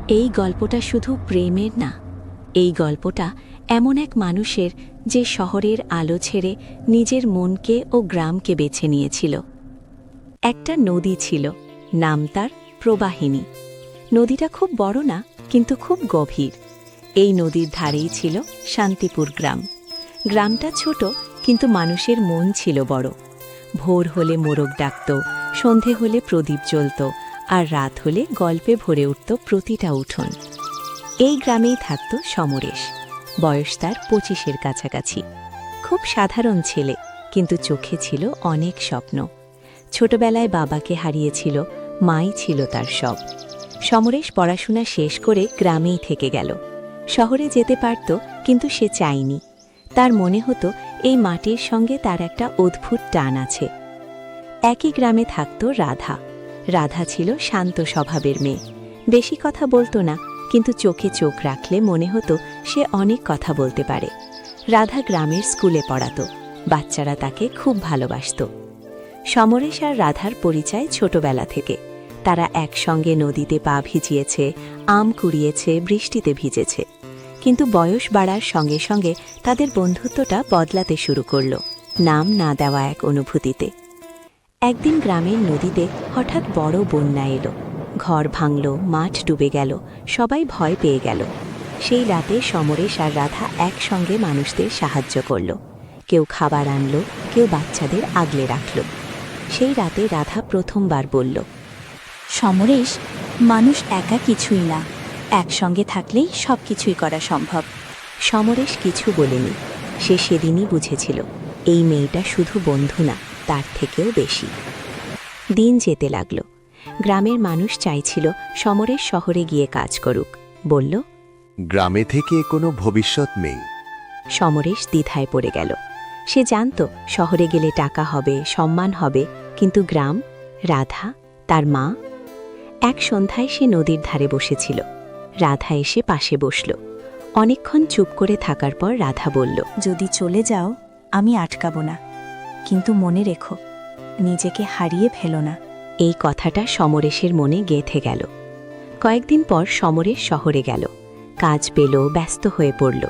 এই গল্পটা শুধু প্রেমের না, এই গল্পটা এমন এক মানুষের যে শহরের আলো ছেড়ে নিজের মনকে ও গ্রামকে বেছে নিয়েছিল। একটা নদী ছিল, নাম তার প্রবাহিনী। নদীটা খুব বড় না, কিন্তু খুব গভীর। এই নদীর ধারেই ছিল শান্তিপুর গ্রাম। গ্রামটা ছোট, কিন্তু মানুষের মন ছিল বড়। ভোর হলে মোরগ ডাকত, সন্ধে হলে প্রদীপ জ্বলত, আর রাত হলে গল্পে ভরে উঠত প্রতিটা উঠোন। এই গ্রামেই থাকত সমরেশ। বয়স তার 25-এর কাছাকাছি। খুব সাধারণ ছেলে, কিন্তু চোখে ছিল অনেক স্বপ্ন। ছোটবেলায় বাবাকে হারিয়েছিল, মাই ছিল তার সব। সমরেশ পড়াশোনা শেষ করে গ্রামেই থেকে গেল। শহরে যেতে পারত, কিন্তু সে চায়নি। তার মনে হতো এই মাটির সঙ্গে তার একটা অদ্ভুত টান আছে। একই গ্রামে থাকত রাধা। রাধা ছিল শান্ত স্বভাবের মেয়ে। বেশি কথা বলতো না, কিন্তু চোখে চোখ রাখলে মনে হতো সে অনেক কথা বলতে পারে। রাধা গ্রামের স্কুলে পড়াতো, বাচ্চারা তাকে খুব ভালোবাসত। সমরেশ আর রাধার পরিচয় ছোটবেলা থেকে। তারা একসঙ্গে নদীতে পা ভিজিয়েছে, আম কুড়িয়েছে, বৃষ্টিতে ভিজেছে। কিন্তু বয়স বাড়ার সঙ্গে সঙ্গে তাদের বন্ধুত্বটা বদলাতে শুরু করল, নাম না দেওয়া এক অনুভূতিতে। একদিন গ্রামের নদীতে হঠাৎ বড় বন্যা এলো। ঘর ভাঙল, মাঠ ডুবে গেল, সবাই ভয় পেয়ে গেল। সেই রাতে সমরেশ আর রাধা একসঙ্গে মানুষদের সাহায্য করল। কেউ খাবার আনল, কেউ বাচ্চাদের আগলে রাখল। সেই রাতে রাধা প্রথমবার বলল, সমরেশ, মানুষ একা কিছুই না, একসঙ্গে থাকলেই সব কিছুই করা সম্ভব। সমরেশ কিছু বলেনি। সে সেদিনই বুঝেছিল এই মেয়েটা শুধু বন্ধু না, তার থেকেও বেশি। দিন যেতে লাগল। গ্রামের মানুষ চাইছিল সমরেশ শহরে গিয়ে কাজ করুক। বলল, গ্রামে থেকে কোনো ভবিষ্যৎ নেই। সমরেশ দ্বিধায় পড়ে গেল। সে জানত শহরে গেলে টাকা হবে, সম্মান হবে, কিন্তু গ্রাম, রাধা, তার মা। এক সন্ধ্যায় সে নদীর ধারে বসেছিল। রাধা এসে পাশে বসল। অনেকক্ষণ চুপ করে থাকার পর রাধা বলল, যদি চলে যাও আমি আটকাবো না, কিন্তু মনে রেখো, নিজেকে হারিয়ে ফেলো না। এই কথাটা সমরেশের মনে গেঁথে গেল। কয়েকদিন পর সমরেশ শহরে গেল। কাজ পেল, ব্যস্ত হয়ে পড়ল।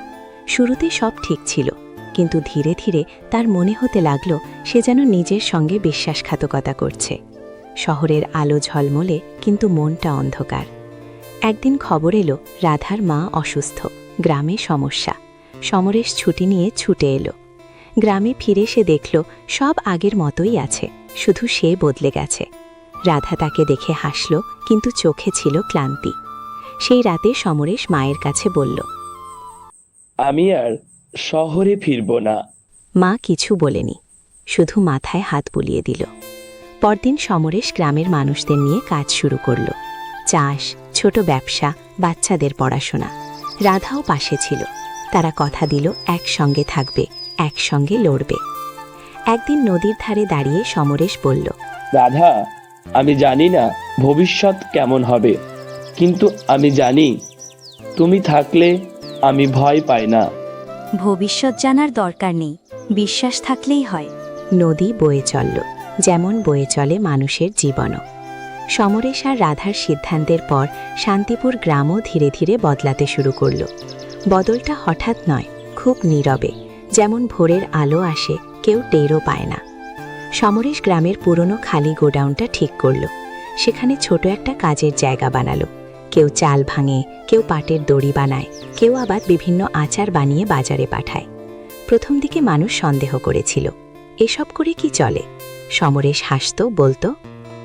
শুরুতে সব ঠিক ছিল, কিন্তু ধীরে ধীরে তার মনে হতে লাগল সে যেন নিজের সঙ্গে বিশ্বাসঘাতকতা করছে। শহরের আলো ঝলমলে, কিন্তু মনটা অন্ধকার। একদিন খবর এলো রাধার মা অসুস্থ, গ্রামে সমস্যা। সমরেশ ছুটি নিয়ে ছুটে এলো। গ্রামে ফিরে সে দেখল সব আগের মতোই আছে, শুধু সে বদলে গেছে। রাধা তাকে দেখে হাসল, কিন্তু চোখে ছিল ক্লান্তি। সেই রাতে সমরেশ মায়ের কাছে বলল, আমি আর শহরে ফিরব না। মা কিছু বলেনি, শুধু মাথায় হাত বুলিয়ে দিল। পরদিন সমরেশ গ্রামের মানুষদের নিয়ে কাজ শুরু করল। চাষ, ছোট ব্যবসা, বাচ্চাদের পড়াশোনা। রাধাও পাশে ছিল। তারা কথা দিল একসঙ্গে থাকবে, একসঙ্গে লড়বে। একদিন নদীর ধারে দাঁড়িয়ে সমরেশ বলল, রাধা, আমি জানি না ভবিষ্যৎ কেমন হবে, কিন্তু আমি জানি তুমি থাকলে আমি ভয় পাই না। ভবিষ্যৎ জানার দরকার নেই, বিশ্বাস থাকলেই হয়। নদী বয়ে চলল, যেমন বয়ে চলে মানুষের জীবনও। সমরেশ আর রাধার সিদ্ধান্তের পর শান্তিপুর গ্রামও ধীরে ধীরে বদলাতে শুরু করল। বদলটা হঠাৎ নয়, খুব নীরবে, যেমন ভোরের আলো আসে, কেউ টেরও পায় না। সমরেশ গ্রামের পুরনো খালি গোডাউনটা ঠিক করল। সেখানে ছোট একটা কাজের জায়গা বানালো। কেউ চাল ভাঙে, কেউ পাটের দড়ি বানায়, কেউ আবার বিভিন্ন আচার বানিয়ে বাজারে পাঠায়। প্রথম দিকে মানুষ সন্দেহ করেছিল, এসব করে কি চলে? সমরেশ হাসত, বলতো,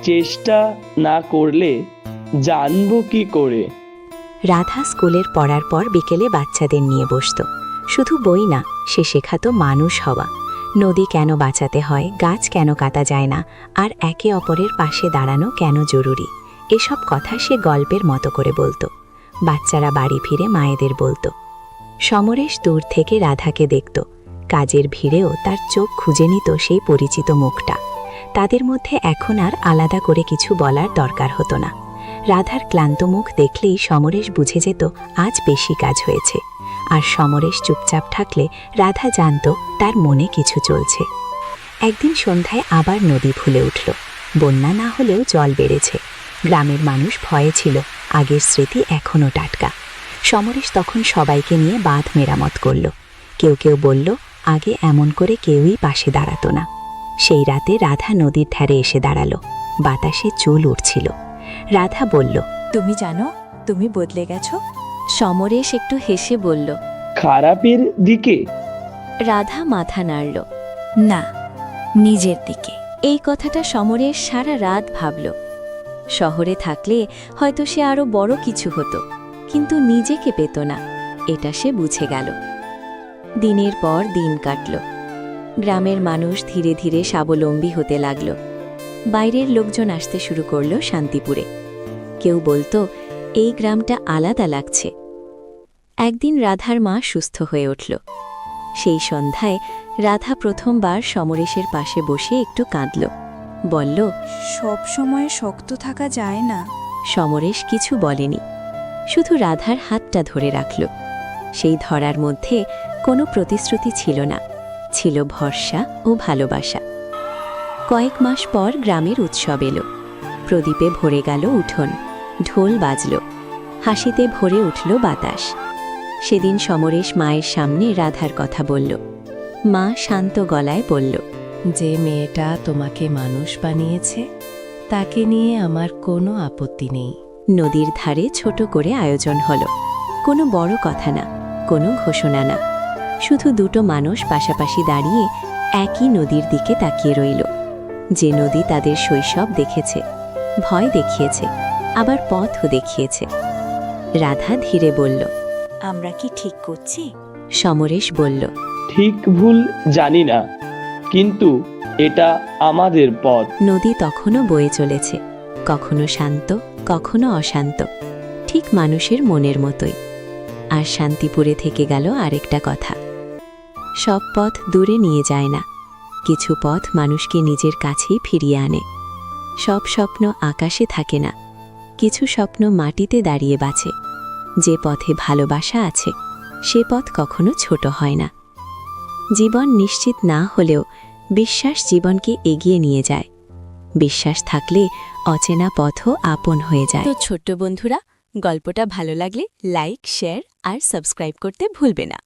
চেষ্টা না করলে জানবো কি করে। রাধা স্কুলের পড়ার পর বিকেলে বাচ্চাদের নিয়ে বসত। শুধু বই না, সে শেখাতো মানুষ হওয়া। নদী কেন বাঁচাতে হয়, গাছ কেন কাটা যায় না, আর একে অপরের পাশে দাঁড়ানো কেন জরুরি, এসব কথা সে গল্পের মতো করে বলতো। বাচ্চারা বাড়ি ফিরে মায়েদের বলতো। সমরেশ দূর থেকে রাধাকে দেখত। কাজের ভিড়েও তার চোখ খুঁজে নিত সেই পরিচিত মুখটা। তাদের মধ্যে এখন আর আলাদা করে কিছু বলার দরকার হতো না। রাধার ক্লান্ত মুখ দেখলেই সমরেশ বুঝে যেত আজ বেশি কাজ হয়েছে। আর সমরেশ চুপচাপ থাকলে রাধা জানত তার মনে কিছু চলছে। একদিন সন্ধ্যায় আবার নদী ফুলে উঠল। বন্যা না হলেও জল বেড়েছে। গ্রামের মানুষ ভয়ে ছিল, আগের স্মৃতি এখনও টাটকা। সমরেশ তখন সবাইকে নিয়ে বাঁধ মেরামত করল। কেউ কেউ বলল আগে এমন করে কেউই পাশে দাঁড়াতো না। সেই রাতে রাধা নদীর ধারে এসে দাঁড়ালো। বাতাসে চুল উঠছিল। রাধা বলল, তুমি জানো তুমি বদলে গেছো। সমরেশ একটু হেসে বলল। খারাপের দিকে? রাধা মাথা নাড়ল। না, নিজের দিকে। এই কথাটা সমরেশ সারা রাত ভাবল। শহরে থাকলে হয়তো সে আরো বড় কিছু হতো, কিন্তু নিজেকে পেত না, এটা সে বুঝে গেল। দিনের পর দিন কাটল। গ্রামের মানুষ ধীরে ধীরে স্বাবলম্বী হতে লাগল। বাইরের লোকজন আসতে শুরু করল শান্তিপুরে। কেউ বলতো এই গ্রামটা আলাদা লাগছে। একদিন রাধার মা সুস্থ হয়ে উঠল। সেই সন্ধ্যায় রাধা প্রথমবার সমরেশের পাশে বসে একটু কাঁদল। বলল, সব সময় শক্ত থাকা যায় না। সমরেশ কিছু বলেনি, শুধু রাধার হাতটা ধরে রাখল। সেই ধরার মধ্যে কোনো প্রতিশ্রুতি ছিল না, ছিল ভরসা ও ভালোবাসা। কয়েক মাস পর গ্রামের উৎসব এলো। প্রদীপে ভরে গেল উঠোন, ঢোল বাজল, হাসিতে ভরে উঠল বাতাস। সেদিন সমরেশ মায়ের সামনে রাধার কথা বলল। মা শান্ত গলায় বলল, যে মেয়েটা তোমাকে মানুষ বানিয়েছে তাকে নিয়ে আমার কোনো আপত্তি নেই। নদীর ধারে ছোট করে আয়োজন হলো। কোনো বড় কথা না, কোনো ঘোষণা না, শুধু দুটো মানুষ পাশাপাশি দাঁড়িয়ে একই নদীর দিকে তাকিয়ে রইল। যে নদী তাদের শৈশব দেখেছে, ভয় দেখিয়েছে, আবার পথও দেখিয়েছে। রাধা ধীরে বলল, আমরা কি ঠিক করছি? সমরেশ বলল, ঠিক ভুল জানি না, কিন্তু এটা আমাদের পথ। নদী তখনও বয়ে চলেছে, কখনো শান্ত, কখনো অশান্ত, ঠিক মানুষের মনের মতোই। আর শান্তিপুরে থেকে গেল আরেকটা কথা, সব পথ দূরে নিয়ে যায় না, কিছু পথ মানুষকে নিজের কাছেই ফিরিয়ে আনে। সব স্বপ্ন আকাশে থাকে না, কিছু স্বপ্ন মাটিতে দাঁড়িয়ে বাঁচে। যে পথে ভালোবাসা আছে সে পথ কখনো ছোট হয় না। জীবন নিশ্চিত না হলেও বিশ্বাস জীবনকে এগিয়ে নিয়ে যায়। বিশ্বাস থাকলে অচেনা পথও আপন হয়ে যায়। তো ছোট্ট বন্ধুরা, গল্পটা ভালো লাগলে লাইক, শেয়ার আর সাবস্ক্রাইব করতে ভুলবে না।